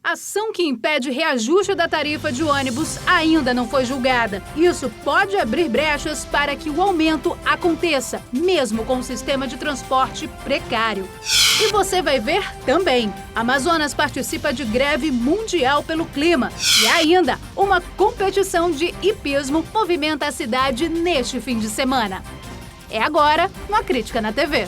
A ação que impede reajuste da tarifa de ônibus ainda não foi julgada. Isso pode abrir brechas para que o aumento aconteça, mesmo com o sistema de transporte precário. E você vai ver também. Amazonas participa de greve mundial pelo clima. E ainda, uma competição de hipismo movimenta a cidade neste fim de semana. É agora no A Crítica na TV.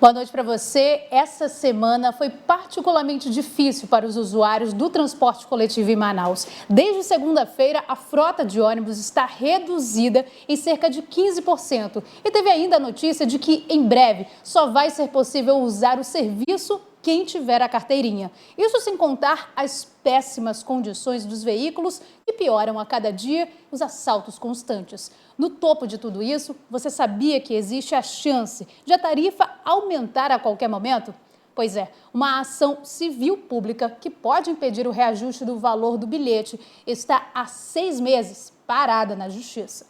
Boa noite para você. Essa semana foi particularmente difícil para os usuários do transporte coletivo em Manaus. Desde segunda-feira, a frota de ônibus está reduzida em cerca de 15%. E teve ainda a notícia de que, em breve, só vai ser possível usar o serviço quem tiver a carteirinha. Isso sem contar as péssimas condições dos veículos que pioram a cada dia, os assaltos constantes. No topo de tudo isso, você sabia que existe a chance de a tarifa aumentar a qualquer momento? Pois é, uma ação civil pública que pode impedir o reajuste do valor do bilhete está há 6 meses parada na Justiça.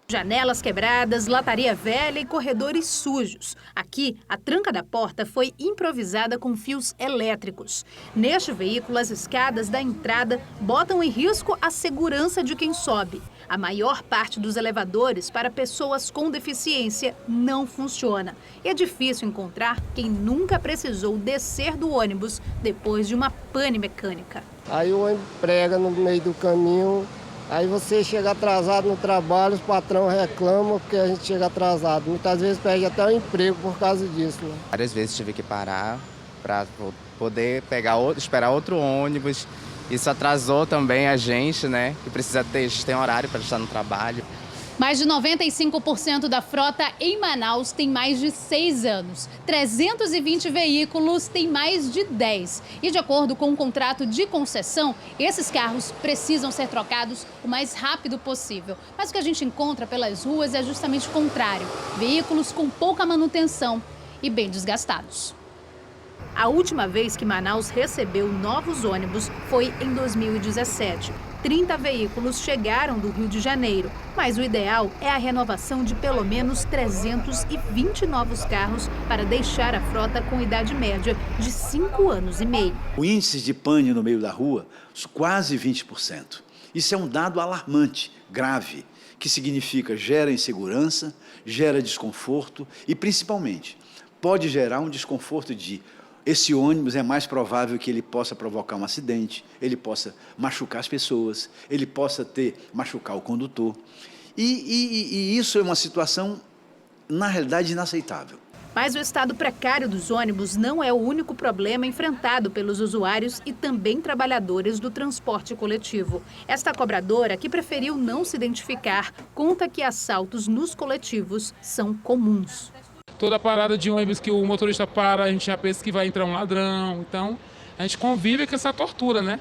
Janelas quebradas, lataria velha e corredores sujos. Aqui, a tranca da porta foi improvisada com fios elétricos. Neste veículo, as escadas da entrada botam em risco a segurança de quem sobe. A maior parte dos elevadores para pessoas com deficiência não funciona. E é difícil encontrar quem nunca precisou descer do ônibus depois de uma pane mecânica. Aí o ônibus prega no meio do caminho. Aí você chega atrasado no trabalho, os patrão reclamam porque a gente chega atrasado. Muitas vezes perde até o emprego por causa disso, né? Várias vezes tive que parar para poder esperar outro ônibus. Isso atrasou também a gente, né? Que a gente tem horário para estar no trabalho. Mais de 95% da frota em Manaus tem mais de 6 anos. 320 veículos têm mais de 10. E de acordo com o contrato de concessão, esses carros precisam ser trocados o mais rápido possível. Mas o que a gente encontra pelas ruas é justamente o contrário. Veículos com pouca manutenção e bem desgastados. A última vez que Manaus recebeu novos ônibus foi em 2017. 30 veículos chegaram do Rio de Janeiro, mas o ideal é a renovação de pelo menos 320 novos carros para deixar a frota com idade média de 5 anos e meio. O índice de pane no meio da rua, quase 20%. Isso é um dado alarmante, grave, que significa gera insegurança, gera desconforto e, principalmente, pode gerar um desconforto de esse ônibus é mais provável que ele possa provocar um acidente, ele possa machucar as pessoas, ele possa machucar o condutor. E isso é uma situação, na realidade, inaceitável. Mas o estado precário dos ônibus não é o único problema enfrentado pelos usuários e também trabalhadores do transporte coletivo. Esta cobradora, que preferiu não se identificar, conta que assaltos nos coletivos são comuns. Toda parada de ônibus que o motorista para, a gente já pensa que vai entrar um ladrão. Então, a gente convive com essa tortura, né?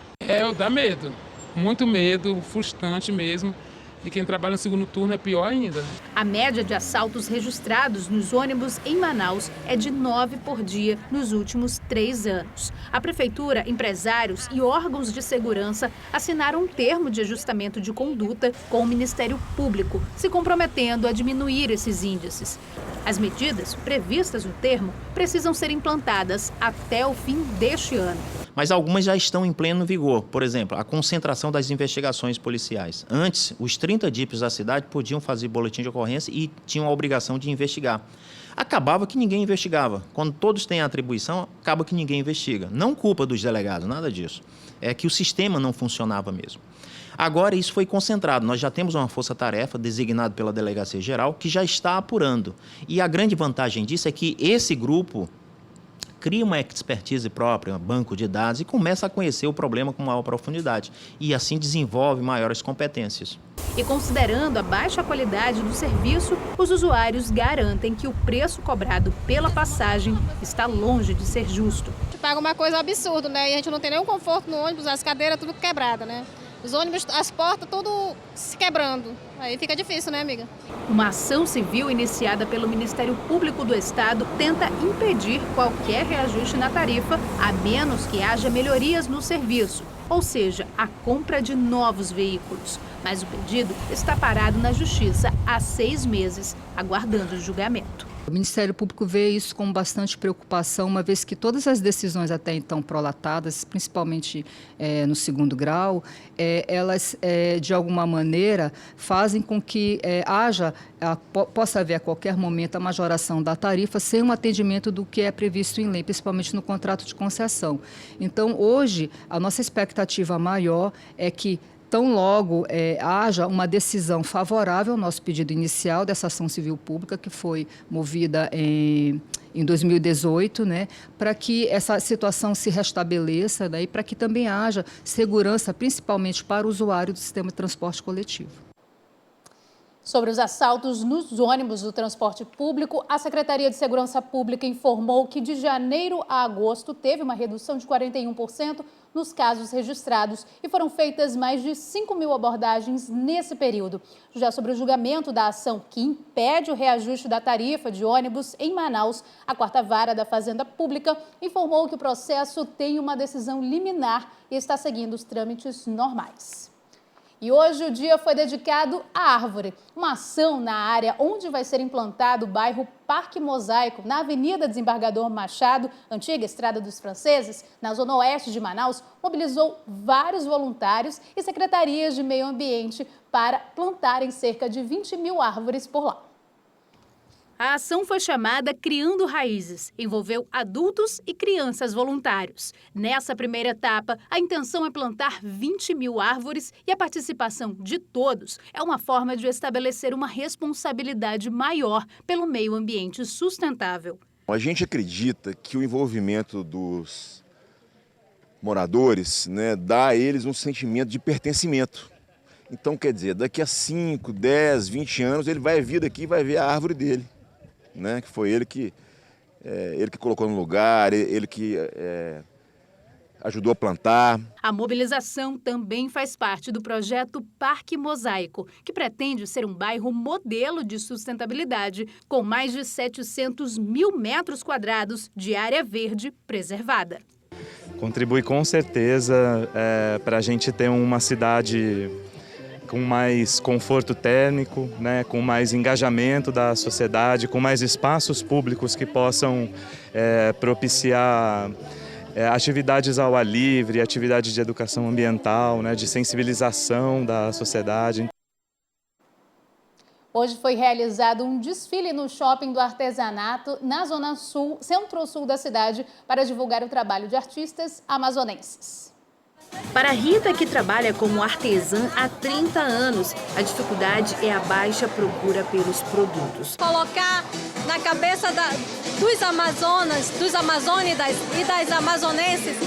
Dá medo, muito medo, frustrante mesmo. E quem trabalha no segundo turno é pior ainda, né? A média de assaltos registrados nos ônibus em Manaus é de 9 por dia nos últimos 3 anos. A prefeitura, empresários e órgãos de segurança assinaram um termo de ajustamento de conduta com o Ministério Público, se comprometendo a diminuir esses índices. As medidas previstas no termo precisam ser implantadas até o fim deste ano. Mas algumas já estão em pleno vigor. Por exemplo, a concentração das investigações policiais. Antes, os 30 DIPs da cidade podiam fazer boletim de ocorrência e tinham a obrigação de investigar. Acabava que ninguém investigava. Quando todos têm a atribuição, acaba que ninguém investiga. Não culpa dos delegados, nada disso. É que o sistema não funcionava mesmo. Agora isso foi concentrado. Nós já temos uma força-tarefa designada pela Delegacia Geral que já está apurando. E a grande vantagem disso é que esse grupo cria uma expertise própria, um banco de dados e começa a conhecer o problema com maior profundidade. E assim desenvolve maiores competências. E considerando a baixa qualidade do serviço, os usuários garantem que o preço cobrado pela passagem está longe de ser justo. A gente paga uma coisa absurda, né? E a gente não tem nenhum conforto no ônibus, as cadeiras tudo quebradas, né? Os ônibus, as portas, tudo se quebrando. Aí fica difícil, né, amiga? Uma ação civil iniciada pelo Ministério Público do Estado tenta impedir qualquer reajuste na tarifa, a menos que haja melhorias no serviço, ou seja, a compra de novos veículos. Mas o pedido está parado na Justiça há 6 meses, aguardando o julgamento. O Ministério Público vê isso com bastante preocupação, uma vez que todas as decisões até então prolatadas, principalmente no segundo grau, elas, de alguma maneira, fazem com que possa haver a qualquer momento a majoração da tarifa sem um atendimento do que é previsto em lei, principalmente no contrato de concessão. Então, hoje, a nossa expectativa maior é que tão logo haja uma decisão favorável ao nosso pedido inicial dessa ação civil pública, que foi movida em 2018, né, para que essa situação se restabeleça, né, e para que também haja segurança, principalmente para o usuário do sistema de transporte coletivo. Sobre os assaltos nos ônibus do transporte público, a Secretaria de Segurança Pública informou que de janeiro a agosto teve uma redução de 41% nos casos registrados e foram feitas mais de 5.000 abordagens nesse período. Já sobre o julgamento da ação que impede o reajuste da tarifa de ônibus em Manaus, a 4ª Vara da Fazenda Pública informou que o processo tem uma decisão liminar e está seguindo os trâmites normais. E hoje o dia foi dedicado à árvore, uma ação na área onde vai ser implantado o bairro Parque Mosaico, na Avenida Desembargador Machado, antiga Estrada dos Franceses, na zona oeste de Manaus, mobilizou vários voluntários e secretarias de meio ambiente para plantarem cerca de 20.000 árvores por lá. A ação foi chamada Criando Raízes, envolveu adultos e crianças voluntários. Nessa primeira etapa, a intenção é plantar 20.000 árvores e a participação de todos é uma forma de estabelecer uma responsabilidade maior pelo meio ambiente sustentável. A gente acredita que o envolvimento dos moradores, né, dá a eles um sentimento de pertencimento. Então, quer dizer, daqui a 5, 10, 20 anos, ele vai vir daqui e vai ver a árvore dele. Né, que foi ele que colocou no lugar, ele que ajudou a plantar. A mobilização também faz parte do projeto Parque Mosaico, que pretende ser um bairro modelo de sustentabilidade, com mais de 700.000 metros quadrados de área verde preservada. Contribui com certeza para a gente ter uma cidade com mais conforto térmico, né, com mais engajamento da sociedade, com mais espaços públicos que possam propiciar atividades ao ar livre, atividades de educação ambiental, né, de sensibilização da sociedade. Hoje foi realizado um desfile no shopping do artesanato na zona sul, centro-sul da cidade, para divulgar o trabalho de artistas amazonenses. Para Rita, que trabalha como artesã há 30 anos, a dificuldade é a baixa procura pelos produtos. Colocar na cabeça dos Amazonas, dos amazônidas e das amazonenses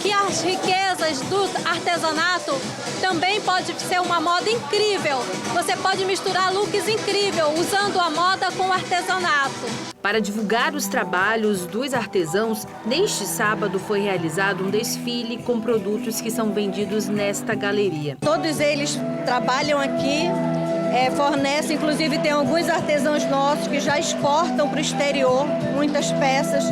que as riquezas do artesanato também pode ser uma moda incrível. Você pode misturar looks incríveis usando a moda com o artesanato. Para divulgar os trabalhos dos artesãos, neste sábado foi realizado um desfile com produtos que são vendidos nesta galeria. Todos eles trabalham aqui, fornecem, inclusive tem alguns artesãos nossos que já exportam para o exterior muitas peças.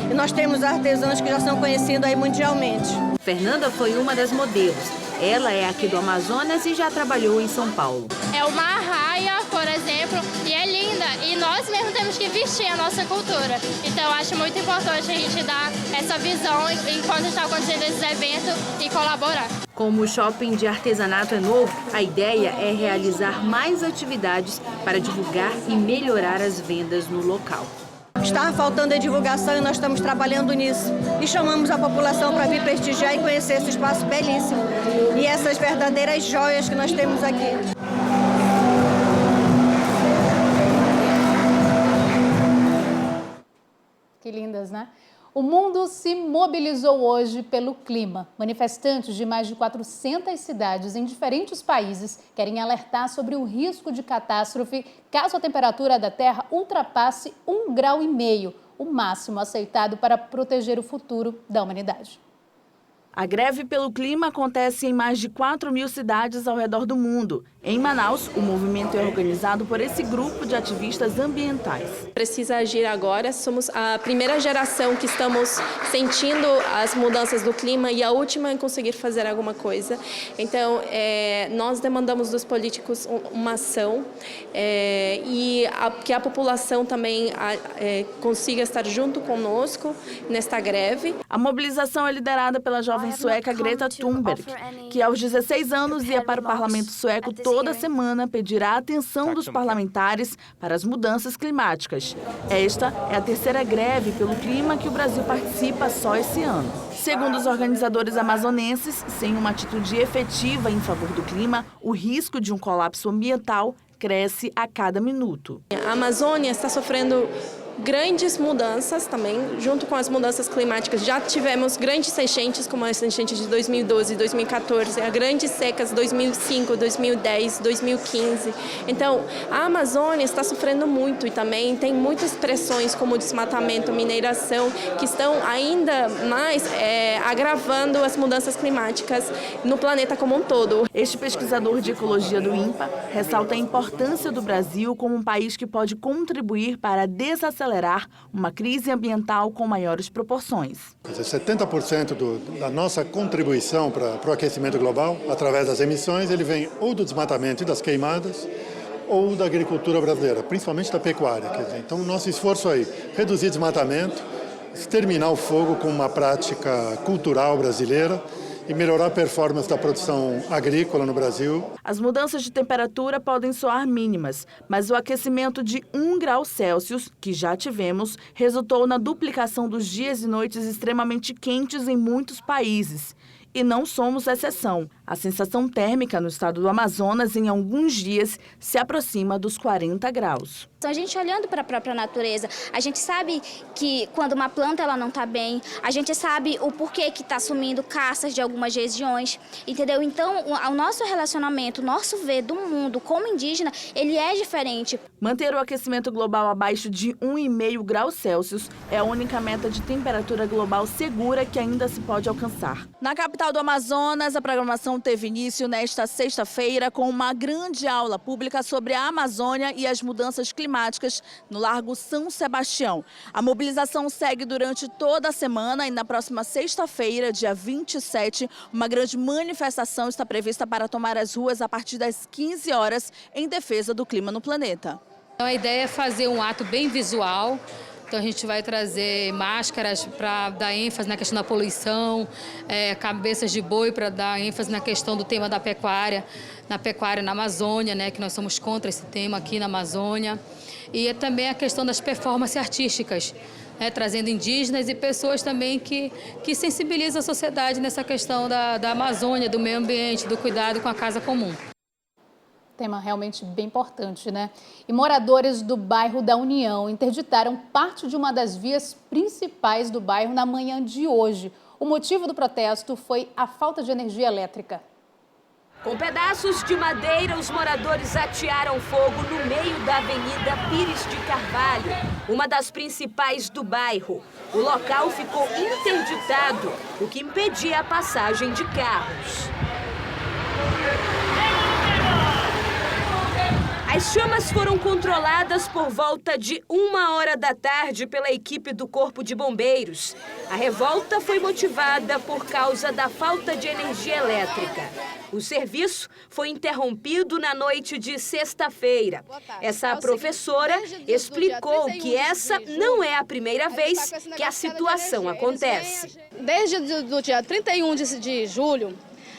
E nós temos artesãos que já são conhecidos aí mundialmente. Fernanda foi uma das modelos. Ela é aqui do Amazonas e já trabalhou em São Paulo. É uma arraia, por exemplo, e é linda. E nós mesmos temos que vestir a nossa cultura. Então eu acho muito importante a gente dar essa visão enquanto está acontecendo esses eventos e colaborar. Como o shopping de artesanato é novo, a ideia é realizar mais atividades para divulgar e melhorar as vendas no local. Está faltando a divulgação e nós estamos trabalhando nisso. E chamamos a população para vir prestigiar e conhecer esse espaço belíssimo. E essas verdadeiras joias que nós temos aqui. Que lindas, né? O mundo se mobilizou hoje pelo clima. Manifestantes de mais de 400 cidades em diferentes países querem alertar sobre o risco de catástrofe caso a temperatura da Terra ultrapasse 1,5 graus, o máximo aceitado para proteger o futuro da humanidade. A greve pelo clima acontece em mais de 4.000 cidades ao redor do mundo. Em Manaus, o movimento é organizado por esse grupo de ativistas ambientais. Precisa agir agora. Somos a primeira geração que estamos sentindo as mudanças do clima e a última em conseguir fazer alguma coisa. Então, nós demandamos dos políticos uma ação e que a população também consiga estar junto conosco nesta greve. A mobilização é liderada pela jovem sueca Greta Thunberg, que aos 16 anos ia para o parlamento sueco toda semana pedir a atenção dos parlamentares para as mudanças climáticas. Esta é a terceira greve pelo clima que o Brasil participa só esse ano. Segundo os organizadores amazonenses, sem uma atitude efetiva em favor do clima, o risco de um colapso ambiental cresce a cada minuto. A Amazônia está sofrendo grandes mudanças também, junto com as mudanças climáticas. Já tivemos grandes enchentes, como as enchentes de 2012, 2014, as grandes secas 2005, 2010, 2015. Então, a Amazônia está sofrendo muito e também tem muitas pressões, como desmatamento, mineração, que estão ainda mais agravando as mudanças climáticas no planeta como um todo. Este pesquisador de ecologia do INPA ressalta a importância do Brasil como um país que pode contribuir para desacelerar uma crise ambiental com maiores proporções. 70% da nossa contribuição para o aquecimento global, através das emissões, ele vem ou do desmatamento e das queimadas, ou da agricultura brasileira, principalmente da pecuária. Quer dizer, então, o nosso esforço aí, reduzir desmatamento, exterminar o fogo como uma prática cultural brasileira, e melhorar a performance da produção agrícola no Brasil. As mudanças de temperatura podem soar mínimas, mas o aquecimento de 1 grau Celsius, que já tivemos, resultou na duplicação dos dias e noites extremamente quentes em muitos países. E não somos exceção. A sensação térmica no estado do Amazonas, em alguns dias, se aproxima dos 40 graus. A gente olhando para a própria natureza, a gente sabe que quando uma planta ela não está bem, a gente sabe o porquê que está sumindo caças de algumas regiões, entendeu? Então, o nosso relacionamento, o nosso ver do mundo como indígena, ele é diferente. Manter o aquecimento global abaixo de 1,5 graus Celsius é a única meta de temperatura global segura que ainda se pode alcançar. Na capital do Amazonas, a programação teve início nesta sexta-feira com uma grande aula pública sobre a Amazônia e as mudanças climáticas no Largo São Sebastião. A mobilização segue durante toda a semana e na próxima sexta-feira, dia 27, uma grande manifestação está prevista para tomar as ruas a partir das 15 horas em defesa do clima no planeta. A ideia é fazer um ato bem visual. Então a gente vai trazer máscaras para dar ênfase na questão da poluição, cabeças de boi para dar ênfase na questão do tema da pecuária, na Amazônia, né, que nós somos contra esse tema aqui na Amazônia. E também a questão das performances artísticas, né, trazendo indígenas e pessoas também que sensibilizam a sociedade nessa questão da Amazônia, do meio ambiente, do cuidado com a casa comum. Tema realmente bem importante, né? E moradores do bairro da União interditaram parte de uma das vias principais do bairro na manhã de hoje. O motivo do protesto foi a falta de energia elétrica. Com pedaços de madeira, os moradores atearam fogo no meio da Avenida Pires de Carvalho, uma das principais do bairro. O local ficou interditado, o que impedia a passagem de carros. As chamas foram controladas por volta de 1h da tarde pela equipe do Corpo de Bombeiros. A revolta foi motivada por causa da falta de energia elétrica. O serviço foi interrompido na noite de sexta-feira. Essa professora explicou que essa não é a primeira vez que a situação acontece. Desde o dia 31 de julho,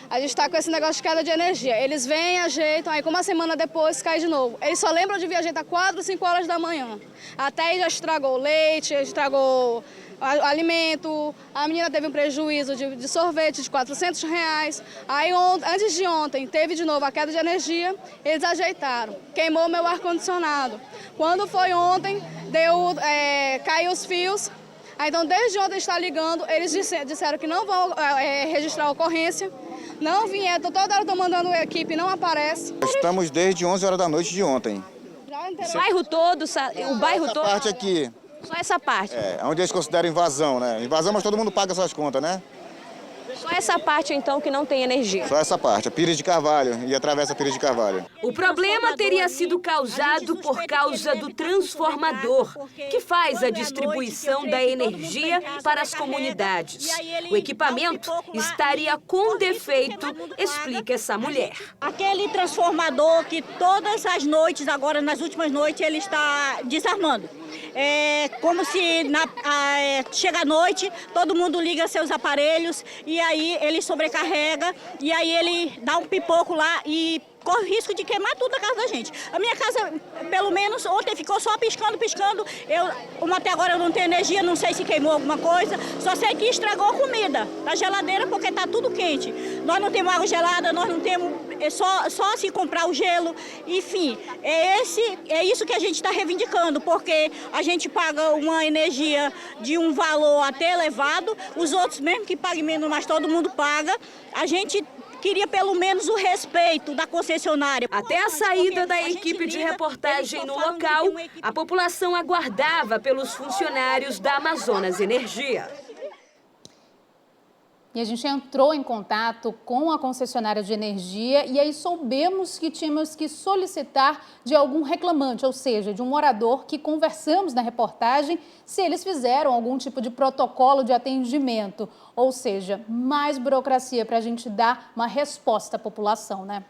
a gente está com esse negócio de queda de energia. Eles vêm, ajeitam, aí como uma semana depois cai de novo. Eles só lembram de vir ajeitar 4 ou 5 horas da manhã. Até aí já estragou o leite, estragou o alimento. A menina teve um prejuízo de sorvete de R$400. Aí antes de ontem teve de novo a queda de energia, eles ajeitaram. Queimou meu ar-condicionado. Quando foi ontem, caiu os fios. Então desde ontem está ligando, eles disseram que não vão registrar a ocorrência. Não vieram, toda hora estão mandando a equipe, não aparece. Estamos desde 11 horas da noite de ontem. O bairro todo, o bairro todo? Essa parte aqui. Só essa parte? É, onde eles consideram invasão, né? Invasão, mas todo mundo paga suas contas, né? Só essa parte, então, que não tem energia? Só essa parte, a Pires de Carvalho, e atravessa a Pires de Carvalho. O problema teria sido causado por causa do transformador, que faz a distribuição da energia para as comunidades. O equipamento estaria com defeito, explica essa mulher. Aquele transformador que todas as noites, agora nas últimas noites, ele está desarmando. É como se chega a noite, todo mundo liga seus aparelhos e aí ele sobrecarrega e aí ele dá um pipoco lá e corre risco de queimar tudo na casa da gente. A minha casa, pelo menos, ontem ficou só piscando. Até agora eu não tenho energia, não sei se queimou alguma coisa, só sei que estragou a comida da geladeira porque está tudo quente. Nós não temos água gelada, nós não temos, só se comprar o gelo. Enfim, é isso que a gente está reivindicando, porque a gente paga uma energia de um valor até elevado, os outros mesmo que paguem menos, mas todo mundo paga. A gente queria pelo menos o respeito da concessionária. Até a saída da equipe de reportagem no local, a população aguardava pelos funcionários da Amazonas Energia. E a gente entrou em contato com a concessionária de energia e aí soubemos que tínhamos que solicitar de algum reclamante, ou seja, de um morador que conversamos na reportagem, se eles fizeram algum tipo de protocolo de atendimento. Ou seja, mais burocracia para a gente dar uma resposta à população, né?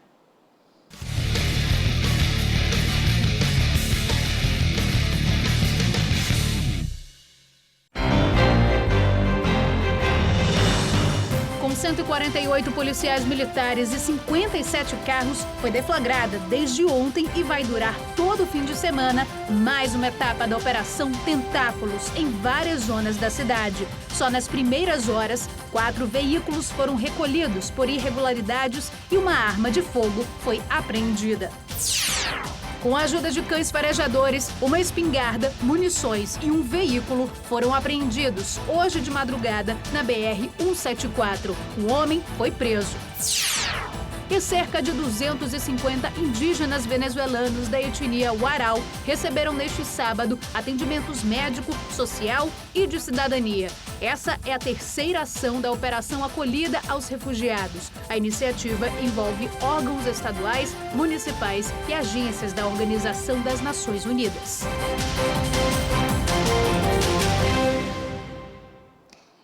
Com 148 policiais militares e 57 carros, foi deflagrada desde ontem e vai durar todo o fim de semana mais uma etapa da Operação Tentáculos em várias zonas da cidade. Só nas primeiras horas, 4 veículos foram recolhidos por irregularidades e uma arma de fogo foi apreendida. Com a ajuda de cães farejadores, uma espingarda, munições e um veículo foram apreendidos hoje de madrugada na BR-174. Um homem foi preso. E cerca de 250 indígenas venezuelanos da etnia Warao receberam neste sábado atendimentos médico, social e de cidadania. Essa é a terceira ação da Operação Acolhida aos Refugiados. A iniciativa envolve órgãos estaduais, municipais e agências da Organização das Nações Unidas.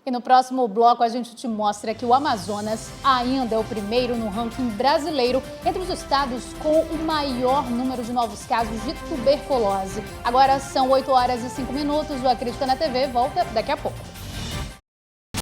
E no próximo bloco a gente te mostra que o Amazonas ainda é o primeiro no ranking brasileiro entre os estados com o maior número de novos casos de tuberculose. Agora são 8 horas e 5 minutos, o Acredita na TV volta daqui a pouco.